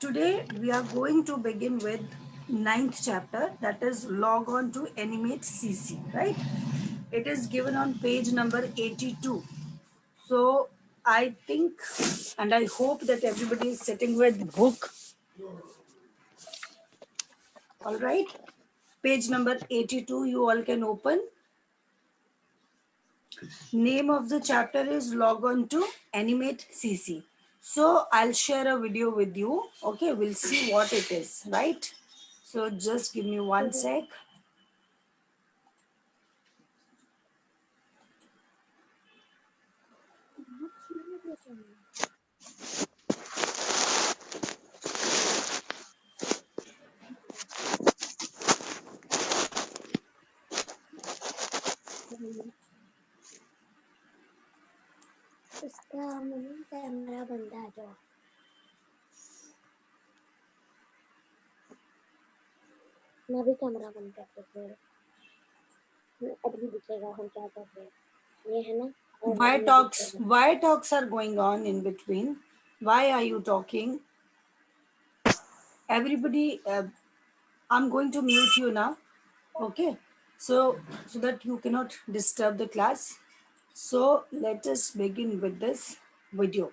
Today we are going to begin with 9th chapter, that is log on to Animate CC, right? It is given on page number 82. So I think and I hope that everybody is sitting with the book. All right. Page number 82 you all can open. Name of the chapter is log on to Animate CC. So I'll share a video with you. Okay, we'll see what it is, right? So just give me one sec. उसका camera बंद आ जाओ मैं भी camera बंद कर देती हूँ अभी दिखेगा हम क्या कर रहे हैं ये है ना Why talks are going on in between? Why are you talking? Everybody, I'm going to mute you now. Okay, so that you cannot disturb the class. So let us begin with this video.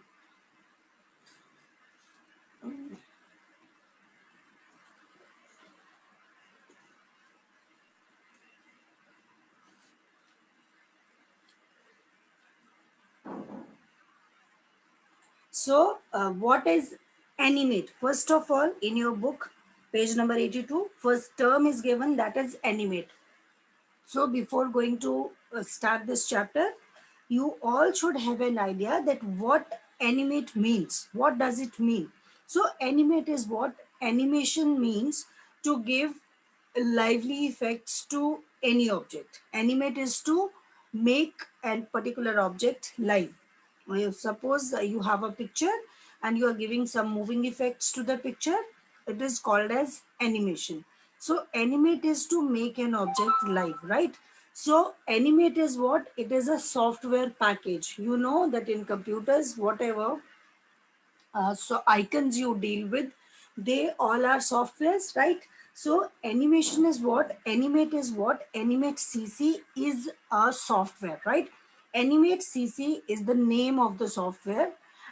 So what is animate? First of all, in your book, page number 82, first term is given, that is animate. So before going to start this chapter, you all should have an idea that what animate means. What does it mean? So animate is what? Animation means to give lively effects to any object. Animate is to make a particular object live. Suppose you have a picture and you are giving some moving effects to the picture, it is called as animation. So animate is to make an object live, right? So animate is what? It is a software package. You know that in computers, whatever so icons you deal with, they all are softwares, right? So animation is what? Animate is what? Animate CC is a software, right? Animate CC is the name of the software,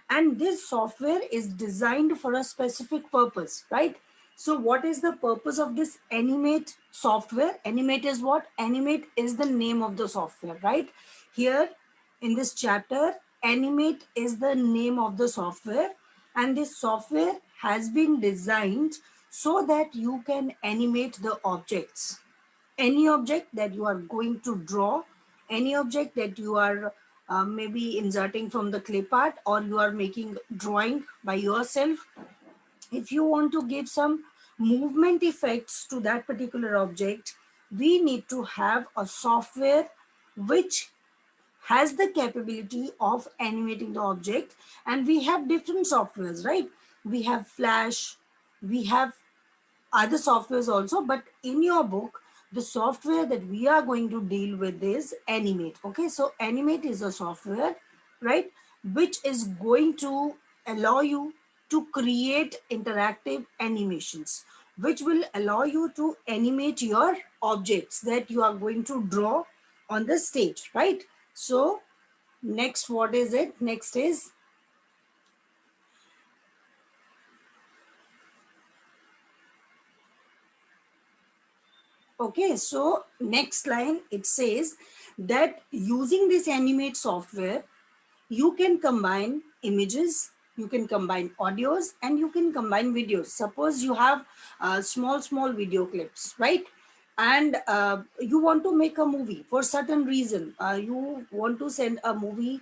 and this software is designed for a specific purpose, right? So what is the purpose of this animate software? Animate is what? Animate is the name of the software, right? Here in this chapter, animate is the name of the software, and this software has been designed so that you can animate the objects. Any object that you are going to draw, any object that you are maybe inserting from the clip art, or you are making drawing by yourself, if you want to give some movement effects to that particular object, we need to have a software which has the capability of animating the object. And we have different softwares, right? We have Flash, we have other softwares also, but in your book the software that we are going to deal with is animate. Okay, so animate is a software, right, which is going to allow you to create interactive animations, which will allow you to animate your objects that you are going to draw on the stage, right? So next, what is it? Next is okay, so next line it says that using this animate software, you can combine images, you can combine audios, and you can combine videos. Suppose you have small video clips, right? And you want to make a movie for certain reason. You want to send a movie,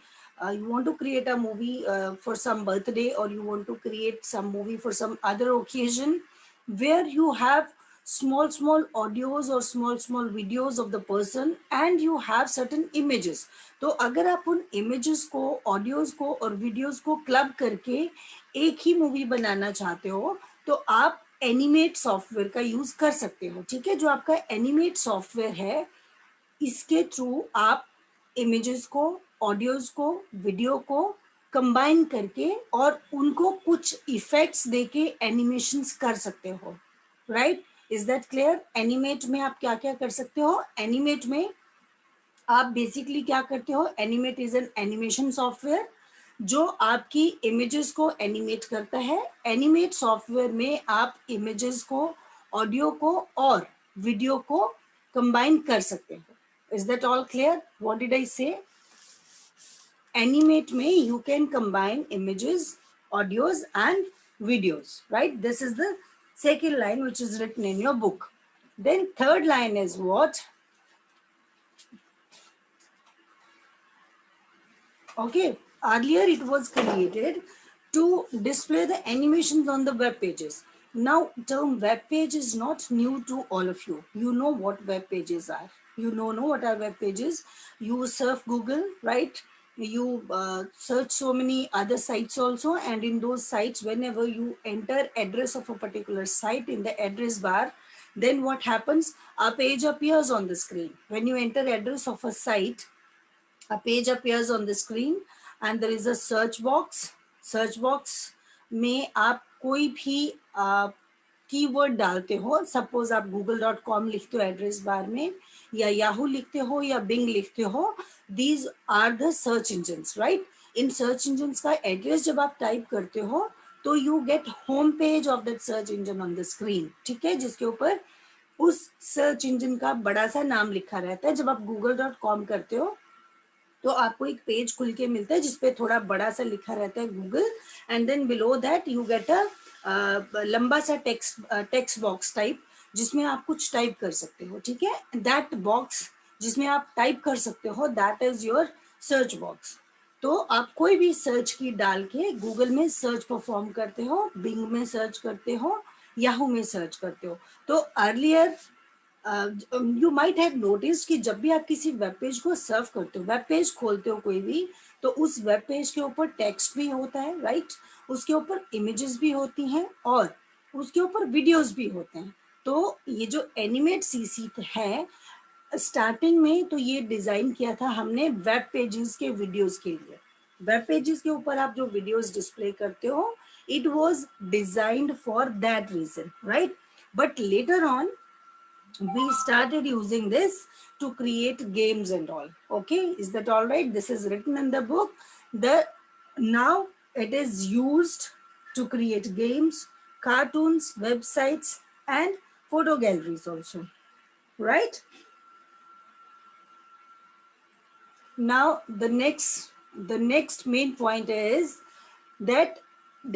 you want to create a movie for some birthday, or you want to create some movie for some other occasion where you have small audios or small videos of the person, and you have certain images. तो अगर आप उन images को, audios को और videos को club करके एक ही मूवी बनाना चाहते हो, तो आप एनिमेट सॉफ्टवेयर का यूज कर सकते हो, ठीक है? जो आपका एनिमेट सॉफ्टवेयर है, इसके थ्रू आप इमेजेस को, ऑडियोज को, वीडियो को कंबाइन करके और उनको कुछ इफेक्ट्स देके एनिमेशंस कर सकते हो, right? Is that clear? Animate में आप क्या क्या कर सकते हो? एनिमेट में आप बेसिकली क्या करते हो? Animate is an animation software जो आपकी इमेजेस को एनिमेट करता है। एनिमेट सॉफ्टवेयर में आप इमेजेस को, ऑडियो को और वीडियो को कंबाइन कर सकते हो। Is that all clear? What did I से? एनिमेट में you can combine images, audios and videos, right? This is the second line which is written in your book. Then third line is what? Okay, earlier it was created to display the animations on the web pages. Now term web page is not new to all of you. You know what web pages are. You know what are web pages. You surf Google, right? You search so many other sites also, and in those sites whenever you enter address of a particular site in the address bar, then what happens? A page appears on the screen. When you enter address of a site, a page appears on the screen and there is a search box. Search box में आप कोई भी keyword डालते हो, suppose आप google.com लिखते हो address bar में, या याहू लिखते हो या बिंग लिखते हो, these are the search engines, right? In search engines का एड्रेस जब आप टाइप करते हो तो you get home page of that search engine on the screen, ठीक है, जिसके ऊपर उस सर्च इंजन का बड़ा सा नाम लिखा रहता है। जब आप google.com करते हो तो आपको एक पेज खुल के मिलता है जिसपे थोड़ा बड़ा सा लिखा रहता है Google, and then below that you get a लंबा सा टेक्स्ट बॉक्स टाइप जिसमें आप कुछ टाइप कर सकते हो, ठीक है? दैट बॉक्स जिसमें आप टाइप कर सकते हो, that is your search box. तो आप कोई भी सर्च की डाल के गूगल में सर्च परफॉर्म करते हो, बिंग में सर्च करते हो, याहू में सर्च करते हो। तो earlier you might have notice कि जब भी आप किसी वेब पेज को सर्व करते हो, वेब पेज खोलते हो कोई भी, तो उस वेब पेज के ऊपर टेक्स्ट भी होता है, राइट? उसके ऊपर इमेजेस भी होती हैं और उसके ऊपर वीडियोस भी होते हैं। तो ये जो एनिमेट सीसी है, स्टार्टिंग में तो ये डिजाइन किया था हमने वेब पेजेस के वीडियोस के लिए। वेब पेजेस के ऊपर आप जो वीडियोस डिस्प्ले करते हो, it was designed for that reason, right? But later on we started using this to create games and all. Okay, is that all right? This is written in the book. The now it is used to create games, cartoons, websites and photo galleries also, right? Now the next main point is that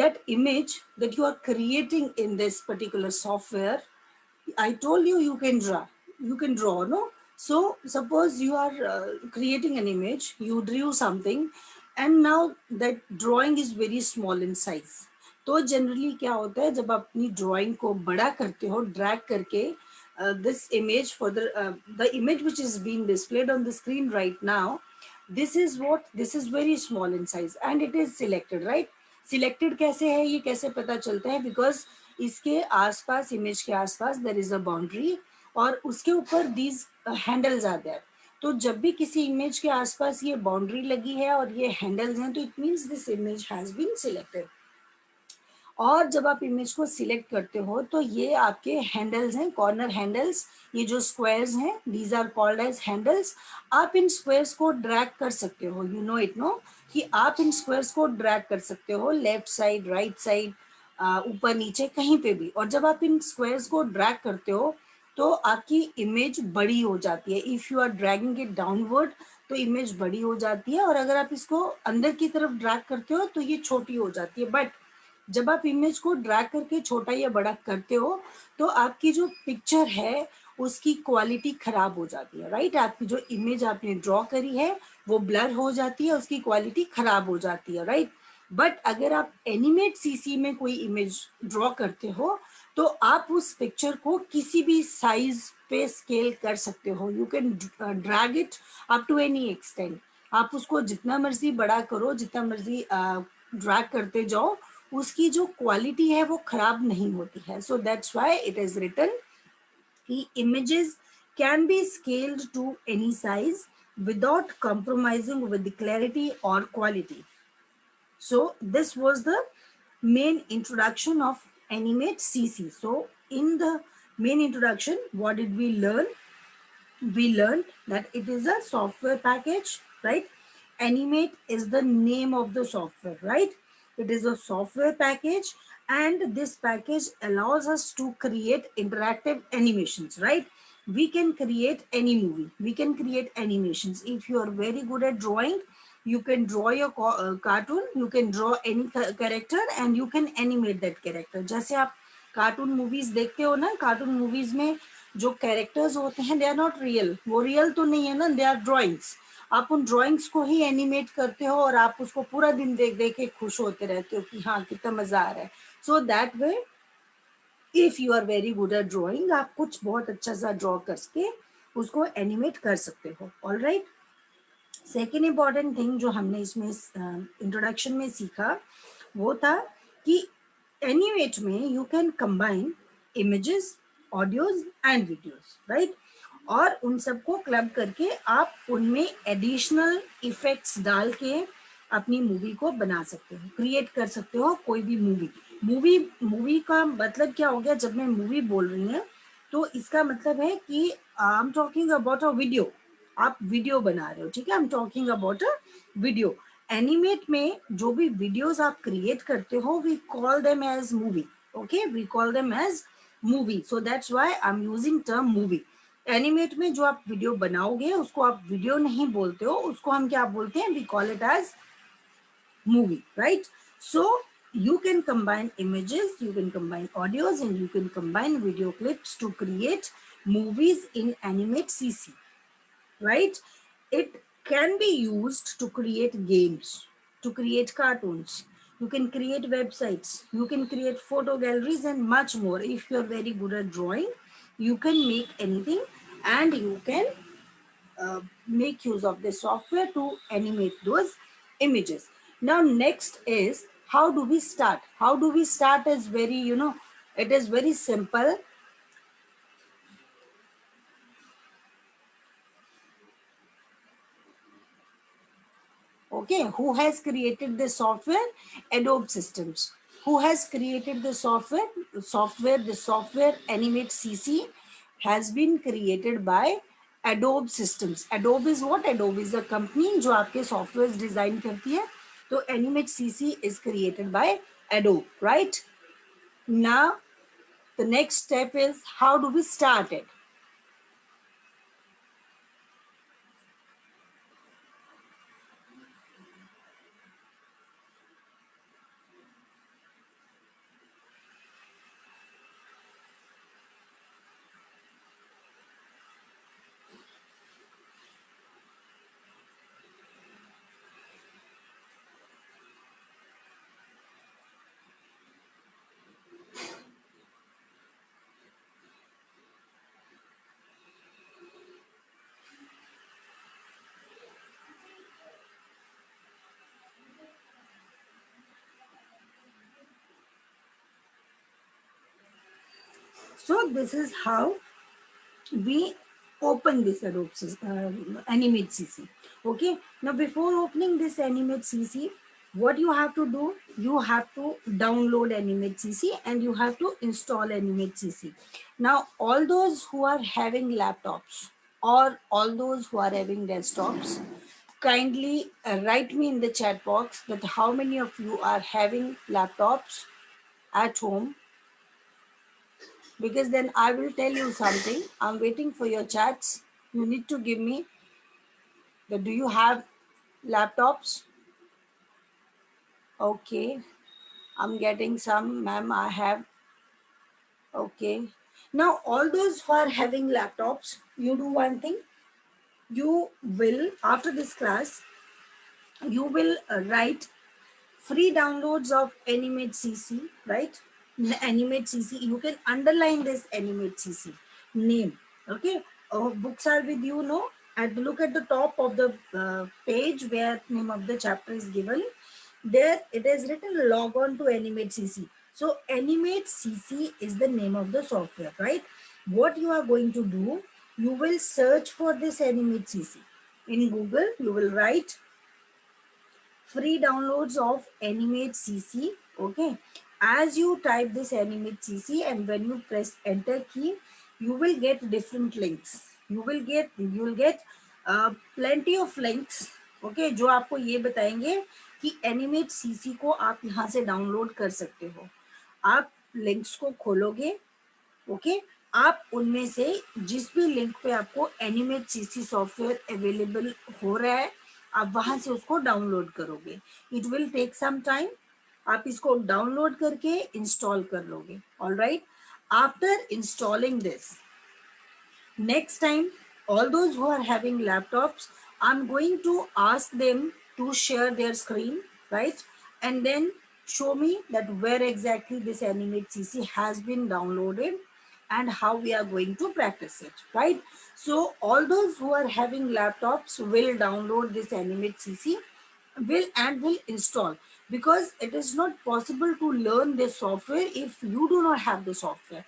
that image that you are creating in this particular software, I told you you can draw. You can draw, no? So suppose you are creating an image, you drew something, and now that drawing is very small in size. तो generally क्या होता है, जब आप अपनी drawing को बड़ा करते हो ड्रैग करके, this image for the image which is being displayed on the screen right now, this is very small in size and it is selected, right? Selected कैसे है, ये कैसे पता चलता है? बिकॉज इसके आसपास, इमेज के आसपास देयर इज अ बाउंड्री और उसके ऊपर दीज हैंडल्स आर देयर। तो जब भी किसी इमेज के आसपास ये बाउंड्री लगी है और ये हैंडल्स हैं, तो it means this image has been selected. और जब आप इमेज को सिलेक्ट करते हो तो ये आपके हैंडल्स हैं, कॉर्नर हैंडल्स, ये जो स्क्वायर्स हैं, these are called as handles. आप इन स्क्वायर्स को ड्रैग कर सकते हो, यू नो इट, नो, कि आप इन स्क्वायर्स को ड्रैग कर सकते हो लेफ्ट साइड, राइट साइड, ऊपर नीचे, कहीं पे भी। और जब आप इन स्क्वायर्स को ड्रैग करते हो तो आपकी इमेज बड़ी हो जाती है। If you are dragging it downward तो इमेज बड़ी हो जाती है, और अगर आप इसको अंदर की तरफ ड्रैग करते हो तो ये छोटी हो जाती है। बट जब आप इमेज को ड्रैग करके छोटा या बड़ा करते हो तो आपकी जो पिक्चर है उसकी क्वालिटी खराब हो जाती है, राइट? आपकी जो इमेज आपने ड्रॉ करी है वो ब्लर हो जाती है, उसकी क्वालिटी खराब हो जाती है, राइट? बट अगर आप एनिमेट सीसी में कोई इमेज ड्रॉ करते हो तो आप उस पिक्चर को किसी भी साइज पे स्केल कर सकते हो। You can drag it up to any extent. आप उसको जितना मर्जी बड़ा करो, जितना मर्जी ड्रैग करते जाओ, उसकी जो क्वालिटी है वो खराब नहीं होती है। So that's why it is written कि images can be scaled to any size without compromising with the clarity or quality. So this was the main introduction of Animate CC. So in the main introduction, what did we learn? We learned that it is a software package, right? Animate is the name of the software, right? It is a software package, and this package allows us to create interactive animations, right? We can create any movie, we can create animations. If you are very good at drawing, you can draw your cartoon, you can draw any character and you can animate that character. जैसे आप cartoon movies देखते हो ना, cartoon movies में जो characters होते हैं they are not real, वो रियल तो नहीं है ना, दे आर ड्राइंग्स। आप उन ड्राइंग्स को ही एनिमेट करते हो और आप उसको पूरा दिन देख देख के खुश होते रहते हो कि हाँ कितना मजा आ रहा है। So that way if you are very good at drawing, आप कुछ बहुत अच्छा सा ड्रॉ करके उसको एनिमेट कर सकते हो। All right, second important thing जो हमने इसमें इंट्रोडक्शन में सीखा वो था कि एनिमेट में you can combine images, audios and videos, right? और उन सबको क्लब करके आप उनमें एडिशनल इफेक्ट्स डाल के अपनी मूवी को बना सकते हो, क्रिएट कर सकते हो कोई भी मूवी। मूवी का मतलब क्या हो गया? जब मैं मूवी बोल रही हूँ तो इसका मतलब है कि I am talking about a video, आप वीडियो बना रहे हो, ठीक है? I am talking about a video. Animate में जो भी वीडियोस आप क्रिएट करते हो, we call them as movie, okay, we call them as movie. So that's why I am using term movie. Animate में जो आप वीडियो बनाओगे उसको आप वीडियो नहीं बोलते हो, उसको हम क्या बोलते हैं? We call it as movie, right? So you can combine images, you can combine audios, and you can combine video clips to create movies in Animate CC, right? It can be used to create games, to create cartoons. You can create websites, you can create photo galleries and much more. If you're very good at drawing, you can make anything, and you can make use of the software to animate those images. Now next is, how do we start? How do we start is very, it is very simple. Okay, who has created the software? Adobe Systems. Who has created the software? The software Animate CC has been created by Adobe Systems. Adobe is what? Adobe is a company जो आपके softwares design करती है. तो Animate CC is created by Adobe, right? Now, the next step is, how do we start it? So this is how we open this Adobe Animate CC. Okay, now before opening this Animate CC, what you have to do, you have to download Animate CC and you have to install Animate CC. Now all those who are having laptops or all those who are having desktops, kindly write me in the chat box that how many of you are having laptops at home, because then I will tell you something. I'm waiting for your chats. You need to give me the, do you have laptops? Okay, I'm getting some, ma'am, I have. Okay. Now, all those who are having laptops, you do one thing. You will, after this class, you will write free downloads of Animate CC, right? Animate CC, you can underline this Animate CC name, okay? Books are with you, no? And look at the top of the page where name of the chapter is given. There it is written log on to Animate CC. So Animate CC is the name of the software, right? What you are going to do, you will search for this Animate CC. In Google, you will write free downloads of Animate CC. Okay, as you type this Animate CC and when you press enter key, you will get different links. You will get plenty of links. Okay, जो आपको ये बताएंगे कि Animate CC को आप यहाँ से download कर सकते हो. आप लिंक्स को खोलोगे. ओके, आप उनमें से जिस भी लिंक पे आपको एनिमेट सीसी सॉफ्टवेयर अवेलेबल हो रहा है, आप वहां से उसको डाउनलोड करोगे. It will take some time. आप इसको डाउनलोड करके इंस्टॉल कर लोगे. All right, after installing this, next time, all those who are having laptops, I'm going to ask them to share their screen, right? And then show me that where exactly this Animate CC has been downloaded and how we are going to practice it, right? So all those who are having laptops will download this Animate CC will install, because it is not possible to learn this software if you do not have the software.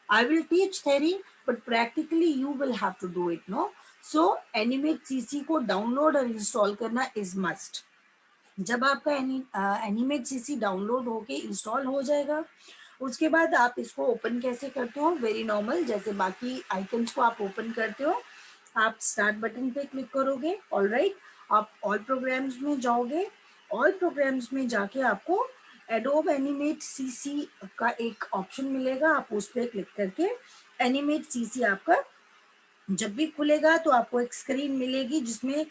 I will teach theory, but practically you will have to do it, no? So Animate CC को download और install करना is must. जब आपका Animate CC download होके install हो जाएगा, उसके बाद आप इसको ओपन कैसे करते हो? वेरी नॉर्मल, जैसे बाकी आइकन्स को आप ओपन करते हो. आप स्टार्ट बटन पे क्लिक करोगे. ऑल राइट, आप ऑल प्रोग्राम्स में जाओगे. ऑल प्रोग्राम्स में जाके आपको एडोब एनिमेट सीसी का एक ऑप्शन मिलेगा. आप उस पर क्लिक करके एनिमेट सीसी आपका जब भी खुलेगा तो आपको एक स्क्रीन मिलेगी जिसमें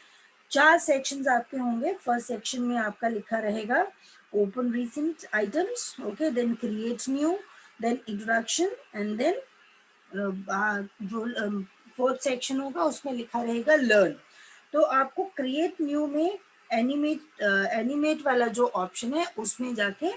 4 सेक्शंस आपके होंगे. फर्स्ट सेक्शन में आपका लिखा रहेगा open recent items. Okay, then create new, then introduction, and then जो फोर्थ सेक्शन होगा उसमें लिखा रहेगा लर्न. तो आपको क्रिएट न्यू में एनिमेट वाला जो ऑप्शन है उसमें जाके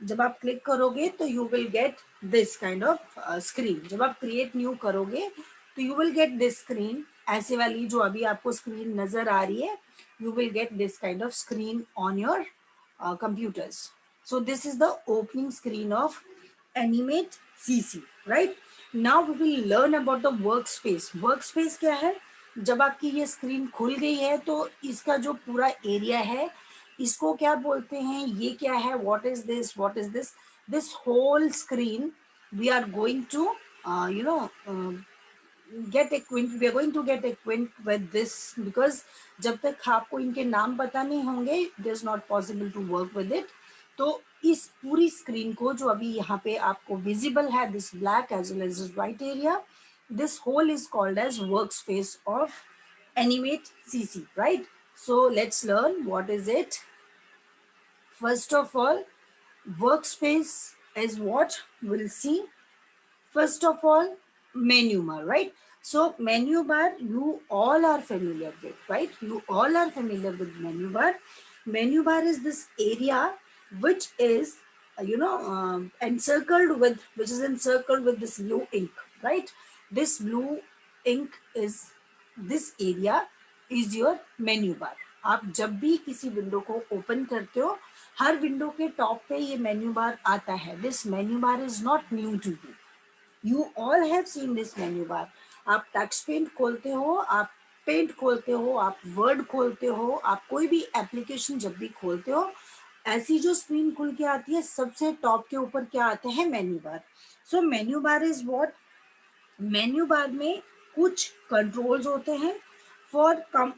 जब आप क्लिक करोगे तो you will get this kind of screen. जब आप क्रिएट न्यू करोगे तो you will get this screen, ऐसे वाली जो अभी आपको स्क्रीन नजर आ रही है. You will get this kind of screen on your computers. So this is the opening screen of Animate CC, right? Now we will learn about the workspace. Workspace क्या है? जब आपकी ये स्क्रीन खुल गई है तो इसका जो पूरा एरिया है इसको क्या बोलते हैं? ये क्या है? What is this? What is this? This whole screen we are going to get acquainted. We are going to get acquainted with this because जब तक आपको इनके नाम पता नहीं होंगे, it is not possible to work with it. तो इस पूरी स्क्रीन को जो अभी यहाँ पे आपको विजिबल है, this black as well as this white area, this whole is called as workspace of Animate CC, right? So let's learn what is it. First of all, workspace is what we'll see. First of all, menu bar, right? So menu bar you all are familiar with, right? You all are familiar with menu bar. Menu bar is this area which is encircled with, which is encircled with this blue ink, right? This blue ink is, this area is your menu bar. आप जब भी किसी window को open करते हो, हर window के top पे ये मेन्यू बार आता है. This menu bar is not new to you. You all have seen this menu bar. आप टच पेंट खोलते हो, आप पेंट खोलते हो, आप वर्ड खोलते हो, आप कोई भी एप्लीकेशन जब भी खोलते हो, ऐसी जो स्क्रीन खुल के आती है सबसे टॉप के ऊपर क्या आता है? Menu bar. So menu bar is what? Menu bar में कुछ कंट्रोल्स होते हैं for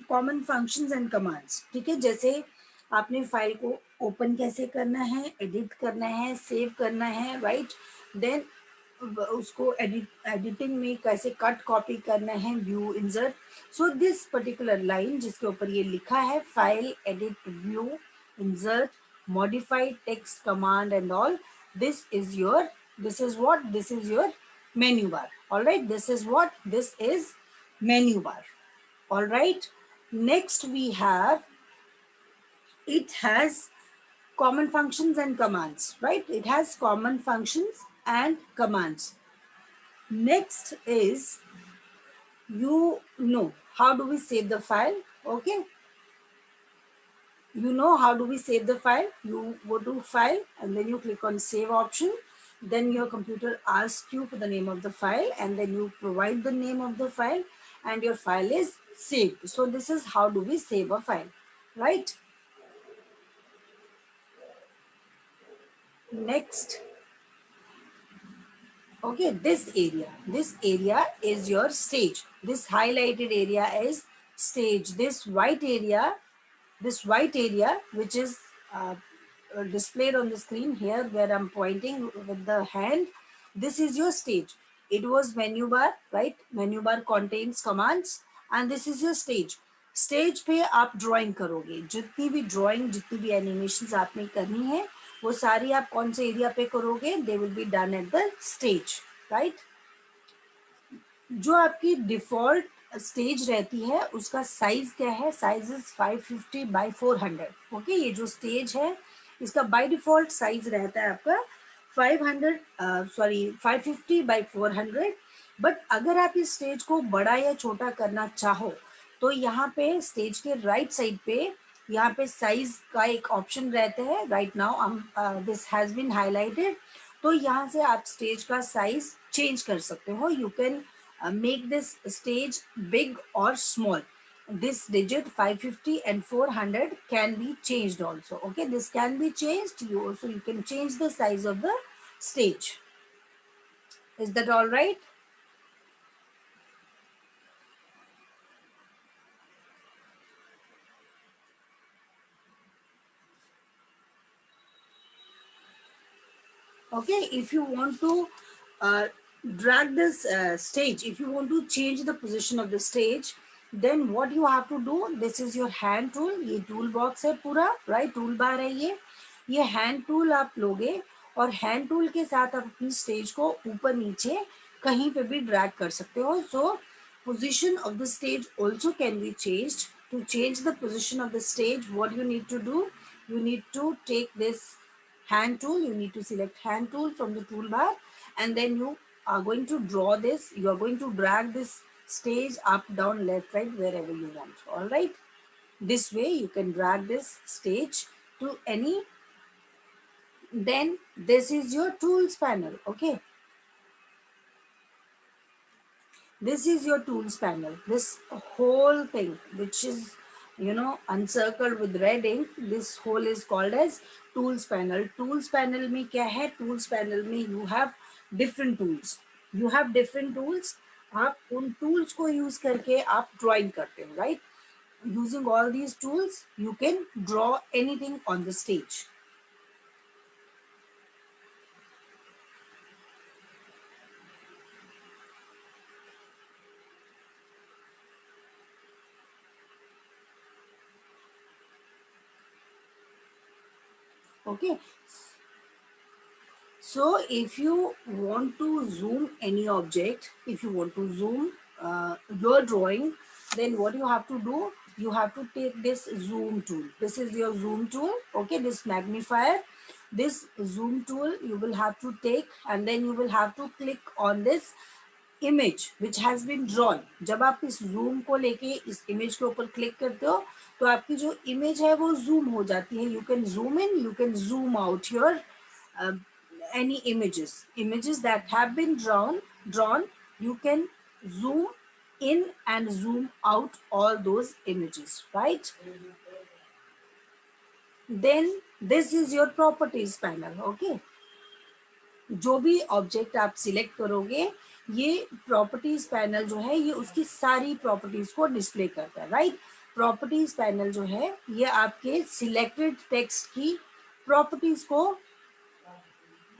common functions and commands. ठीक है, जैसे आपने फाइल को ओपन कैसे करना है, एडिट करना है, सेव करना है, राइट? देन उसको एडिटिंग में कैसे कट कॉपी करना है, view, insert. So this particular line जिसके ऊपर ये लिखा है file, edit, view, insert, modify text, command and all, this is your, this is what, this is your menu bar. All right, this is what, this is menu bar. All right, next we have, it has common functions and commands, right? It has common functions and commands. Next is, you know how do we save the file? Okay, you know how do we save the file? You go to file and then you click on save option. Then your computer asks you for the name of the file and then you provide the name of the file and your file is saved. So this is how do we save a file, right? Next, okay, this area is your stage. This highlighted area is stage. This white area which is displayed on the screen here, where I'm pointing with the hand, this is your stage. It was menu bar, right? Menu bar contains commands, and this is your stage. Stage पे आप drawing करोगे, जितनी भी drawing, जितनी भी animations आपने करनी है, वो सारी आप कौन से एरिया पे करोगे? They will be done at the stage, right? जो आपकी डिफॉल्ट स्टेज रहती है उसका साइज क्या है? Size is 550 by 400। ओके, ये जो स्टेज है इसका बाय डिफॉल्ट साइज रहता है आपका 550 बाई 400। बट अगर आप इस स्टेज को बड़ा या छोटा करना चाहो तो यहाँ पे स्टेज के राइट साइड पे यहाँ पे साइज का एक ऑप्शन रहता है। Right now this has been highlighted. तो यहाँ से आप स्टेज का साइज चेंज कर सकते हो। You can make this stage big or small. This digit 550 and 400 can be changed also. Okay, this can be changed. You can change the size of the stage. Is that all right? Okay, if you want to uh, drag this stage, if you want to change the position of the stage, then what you have to do, this is your hand tool. ये tool box है पूरा, right? tool bar है ये hand tool आप लोगे और hand tool के साथ आप अपनी stage को ऊपर नीचे कहीं पे भी drag कर सकते हो. So position of the stage also can be changed. To change the position of the stage, what you need to do, you need to take this hand tool. You need to select hand tool from the toolbar, and then you are going to draw this. You are going to drag this stage up, down, left, right, wherever you want. All right, this way you can drag this stage to any. Then this is your tools panel. Okay, this is your tools panel. This whole thing, which is encircled with red ink, this whole is called as tools panel. Tools panel में क्या है? Tools panel में you have different tools. You have different tools. आप उन tools को use करके आप drawing करते हो, right? Using all these tools, you can draw anything on the stage. Okay. So if you want to zoom any object, if you want to zoom your drawing, then what you have to do, you have to take this zoom tool. This is your zoom tool. Okay, this magnifier. This zoom tool you will have to take, and then you will have to click on this image which has been drawn. जब आप इस zoom को लेके इस image के ऊपर click करते हो तो आपकी जो image है वो zoom हो जाती है. You can zoom in, you can zoom out your uh, any images that have been drawn. You can zoom in and zoom out all those images, right? Then this is your properties panel. Okay, जो भी object आप select करोगे, ये properties panel जो है ये उसकी सारी प्रॉपर्टीज को डिस्प्ले करता है, राइट? प्रॉपर्टीज पैनल जो है ये आपके सिलेक्टेड टेक्स्ट की प्रॉपर्टीज को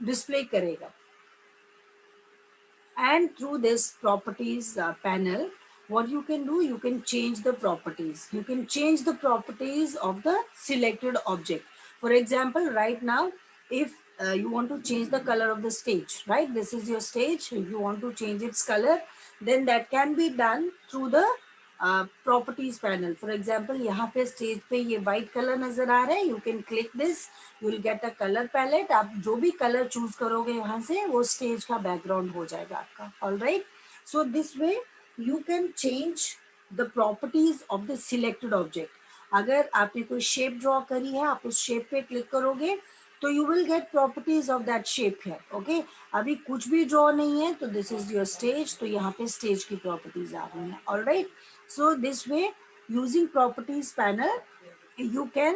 डिस्प्ले करेगा. And through this properties panel, what you can do, you can change the properties. You can change the properties of the selected object. For example, right now, if you want to change the color of the stage, right? This is your stage. If you want to change its color, then that can be done through the properties panel. For example, यहाँ पे stage पे ये white color नजर आ रहा है. You can click this. You will get a color palette. आप जो भी color choose करोगे यहाँ से वो stage का background हो जाएगा आपका. All right. So this way you can change the properties of the selected object. अगर आपने कोई shape draw करी है, आप उस shape पे click करोगे तो you will get properties of that shape here. Okay, अभी कुछ भी draw नहीं है तो this is your stage. तो यहाँ पे stage की properties आ रही हैं. All right. So this way, using properties panel, you can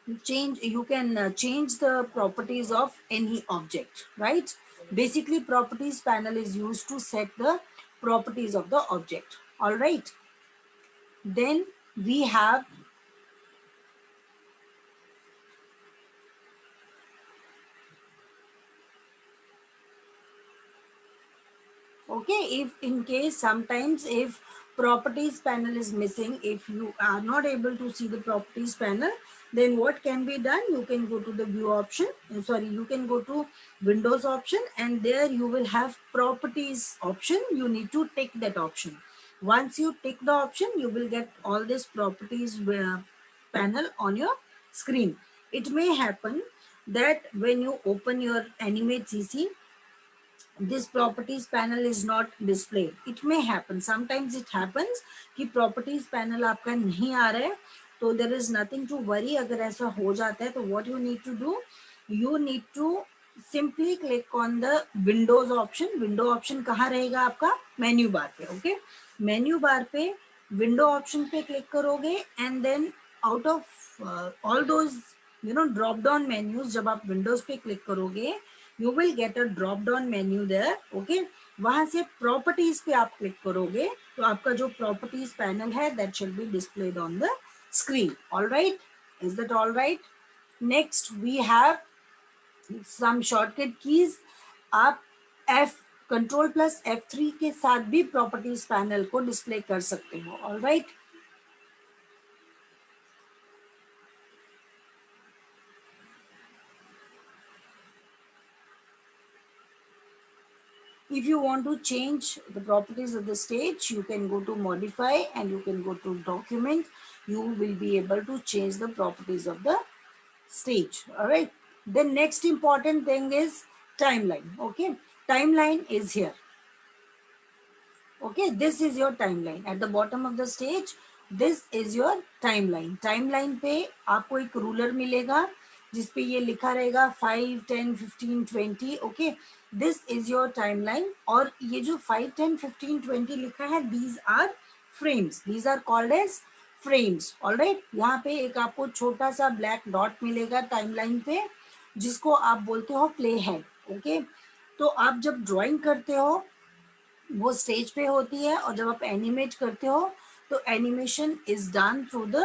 You can change the properties of any object, right? Basically, properties panel is used to set the properties of the object. All right. Then we have, okay, if in case sometimes if properties panel is missing, if you are not able to see the properties panel, then what can be done? You can go to the view option, sorry, you can go to Windows option, and there you will have properties option. You need to tick that option. Once you tick the option, you will get all this properties panel on your screen. It may happen that when you open your Animate CC, this properties panel is not displayed. It may happen, sometimes it happens कि properties panel आपका नहीं आ रहा है, तो there is nothing to worry. अगर ऐसा हो जाता है तो what you need to do, you need to simply click on the Windows option. Window option कहाँ रहेगा आपका? Menu bar पे. Okay, menu bar पे window option पे click करोगे, and then out of all those drop down menus, जब आप Windows पे click करोगे, you will get a drop down menu there. Okay, वहां से properties पे आप click करोगे तो आपका जो properties panel है that shall be displayed on the screen. All right, is that all right? Next we have some shortcut keys. आप F कंट्रोल प्लस F3 के साथ भी properties panel को display कर सकते हो. All right. If you want to change the properties of the stage, you can go to modify and you can go to document. You will be able to change the properties of the stage. All right. The next important thing is timeline. Okay. Timeline is here. Okay, this is your timeline at the bottom of the stage. This is your timeline. Timeline पे आपको एक ruler मिलेगा जिसपे ये लिखा रहेगा 5, 10, 15, 20. Okay, this is your timeline. और ये जो 5, 10, 15, 20 लिखा है, these are frames. These are called as frames. Alright, यहाँ पे एक आपको छोटा सा black dot मिलेगा timeline पे जिसको आप बोलते हो play head. Okay, तो आप जब drawing करते हो वो स्टेज पे होती है, और जब आप एनिमेट करते हो तो animation is done through the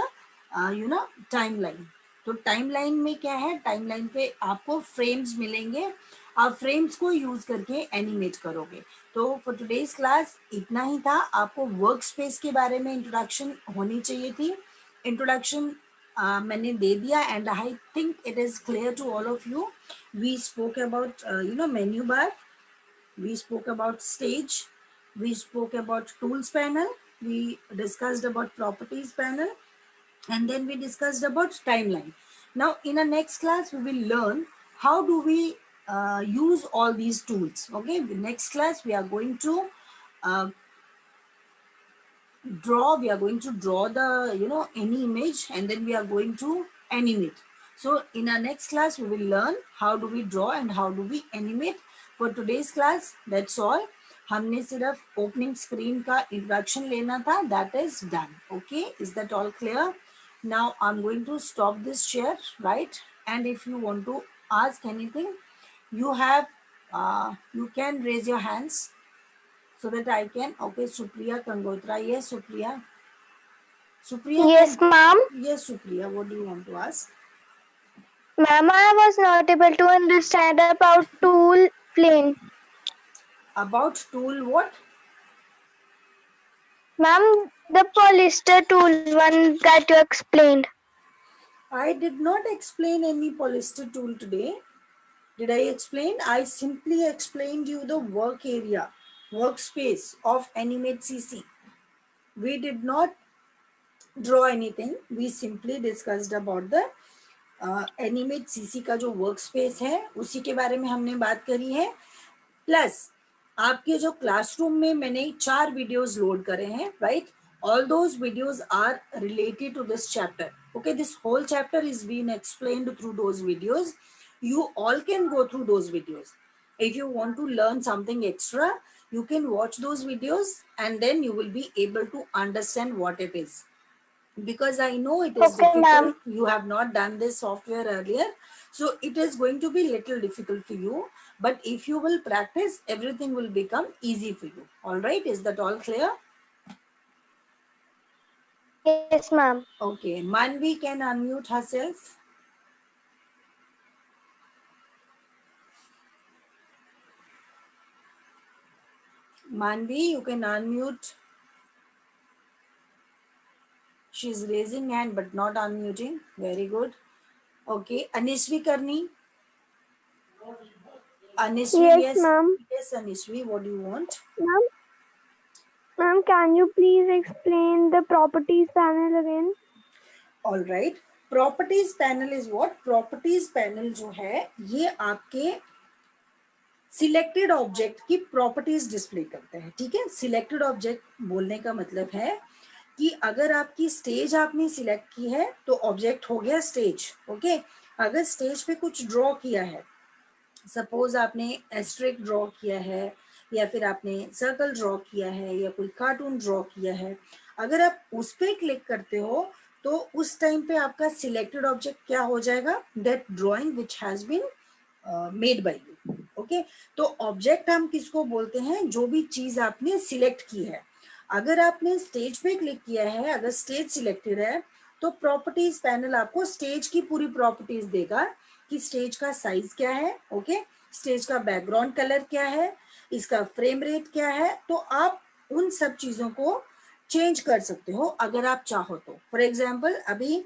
timeline. तो टाइमलाइन में क्या है, टाइमलाइन पे आपको फ्रेम्स मिलेंगे, आप फ्रेम्स को यूज करके एनिमेट करोगे. तो फॉर टुडेज क्लास इतना ही था. आपको वर्क स्पेस के बारे में इंट्रोडक्शन होनी चाहिए थी. इंट्रोडक्शन मैंने दे दिया, and I think it is clear to all of you. We spoke about menu bar, we spoke about stage, we spoke about tools panel, we discussed about properties panel, and then we discussed about timeline. Now in the next class we will learn how do we use all these tools. Okay, the next class we are going to uh, we are going to draw the any image, and then we are going to animate. So in our next class we will learn how do we draw and how do we animate. For today's class that's all. हमने सिर्फ opening screen का introduction लेना था. That is done. Okay, is that all clear? Now I am going to stop this share, right? And if you want to ask anything, you have you can raise your hands so that I can. Okay, Supriya Kangotra. Yes, Supriya. Supriya. Yes, ma'am. Yes, Supriya. What do you want to ask? Ma'am, I was not able to understand about tool plane. About tool what? Ma'am, the polyester tool one that you explained. I did not explain any polyester tool today. Did I explain? I simply explained you the work area, workspace of Animate CC. We did not draw anything. We simply discussed about the Animate CC का जो workspace है उसी के बारे में हमने बात करी है. प्लस आपके जो क्लासरूम में मैंने 4 वीडियोस लोड करे हैं, right? All those videos are related to this chapter. Okay, this whole chapter is being explained through those videos. You all can go through those videos. If you want to learn something extra, you can watch those videos and then you will be able to understand what it is. because I know it is Okay, ma'am. difficult. You have not done this software earlier, so it is going to be little difficult for you. But if you will practice, everything will become easy for you. All right, is that all clear? Yes, ma'am. Okay, Manvi can unmute herself. Manvi, you can unmute. She's raising hand but not unmuting. Very good. Okay, Anishvi Karni. Anishvi, Yes, yes. ma'am. Yes, Anishvi, what do you want? Ma'am, ma'am, can you please explain the properties panel again? All right. Properties panel is what? Properties panel जो है ये आपके selected object की properties display करते हैं. ठीक है, selected object बोलने का मतलब है कि अगर आपकी स्टेज आपने सिलेक्ट की है तो ऑब्जेक्ट हो गया स्टेज. ओके, अगर स्टेज पे कुछ ड्रॉ किया है, सपोज आपने एस्ट्रिक ड्रॉ किया है या फिर आपने सर्कल ड्रॉ किया है या कोई कार्टून ड्रॉ किया है, अगर आप उस पर क्लिक करते हो तो उस टाइम पे आपका सिलेक्टेड ऑब्जेक्ट क्या हो जाएगा? That drawing which has been made by you. Okay, तो ऑब्जेक्ट हम किसको बोलते हैं? जो भी चीज आपने सिलेक्ट की है. अगर आपने स्टेज पे क्लिक किया है, अगर स्टेज सिलेक्टेड है, तो प्रॉपर्टीज पैनल आपको स्टेज की पूरी प्रॉपर्टीज देगा कि स्टेज का साइज क्या है. ओके, स्टेज का बैकग्राउंड कलर क्या है, इसका फ्रेम रेट क्या है. तो आप उन सब चीजों को चेंज कर सकते हो अगर आप चाहो तो. फॉर एग्जाम्पल, अभी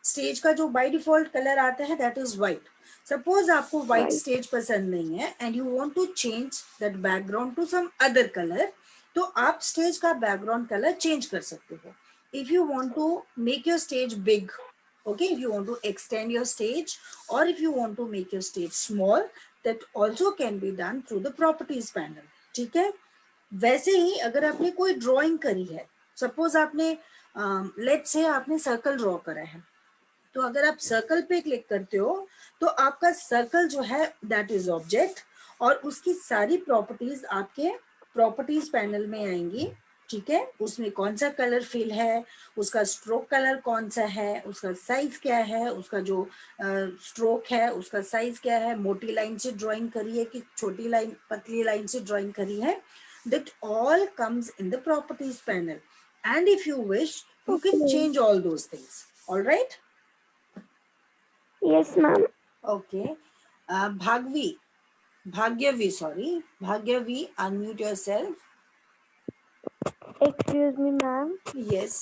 स्टेज का जो बाय डिफॉल्ट कलर आता है दैट इज व्हाइट. सपोज आपको व्हाइट स्टेज पसंद नहीं है and you want to change that background to some other colour, तो आप स्टेज का बैकग्राउंड कलर चेंज कर सकते हो. If you want to make your stage big, okay, if you want to extend your stage or if you want to make your stage small, that also can be done through the properties panel. ठीक है, वैसे ही अगर आपने कोई drawing करी है, suppose आपने let's say आपने सर्कल ड्रॉ करा है, तो अगर आप सर्कल पे क्लिक करते हो तो आपका सर्कल जो है दैट इज ऑब्जेक्ट और उसकी सारी प्रॉपर्टीज आपके प्रॉपर्टीज पैनल में आएंगी. ठीक है, उसमें कौन सा कलर फिल है, उसका स्ट्रोक कलर कौन सा है, उसका साइज क्या है, उसका जो स्ट्रोक है उसका साइज क्या है, मोटी लाइन से ड्राइंग करी है कि छोटी लाइन पतली लाइन से ड्राइंग करी है. That all comes in the properties panel and if you wish you can change all those things. All right. Yes, ma'am. Okay. Bhagyavi, sorry. Bhagyavi, unmute yourself. Excuse me, ma'am. Yes.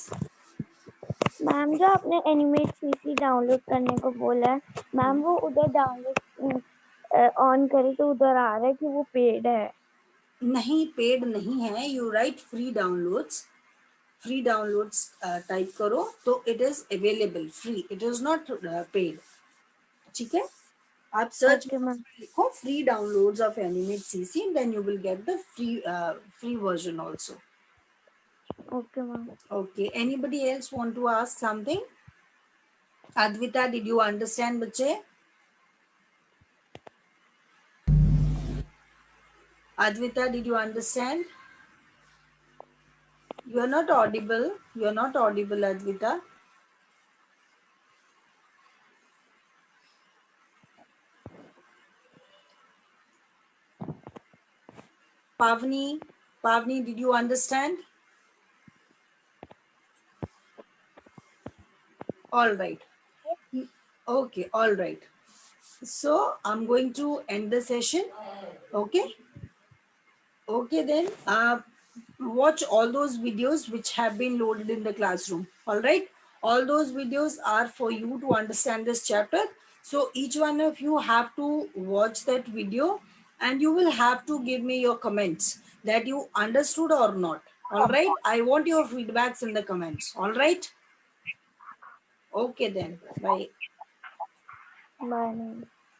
Ma'am, जो आपने animate CC download करने को बोला है, ma'am वो उधर download on करे तो उधर आ रहा है कि वो पेड है. नहीं, पेड नहीं है. You write free downloads. Free downloads type करो तो it is available free. It is not paid. ठीक है, आप सर्च Okay, ma'am. लिखो free downloads of animate CC, then you will get the free version also. Okay, ma'am. Okay, anybody else want to ask something? Advita, did you understand, बच्चे? Advita, did you understand? You are not audible. You are not audible, Advita. Pavni, Pavni, did you understand? All right. Okay, all right. So I'm going to end the session. Okay. Okay, then watch all those videos which have been loaded in the classroom. All right, all those videos are for you to understand this chapter. So each one of you have to watch that video and you will have to give me your comments that you understood or not. All right, I want your feedbacks in the comments. All right. Okay, then bye. Bye, ma'am.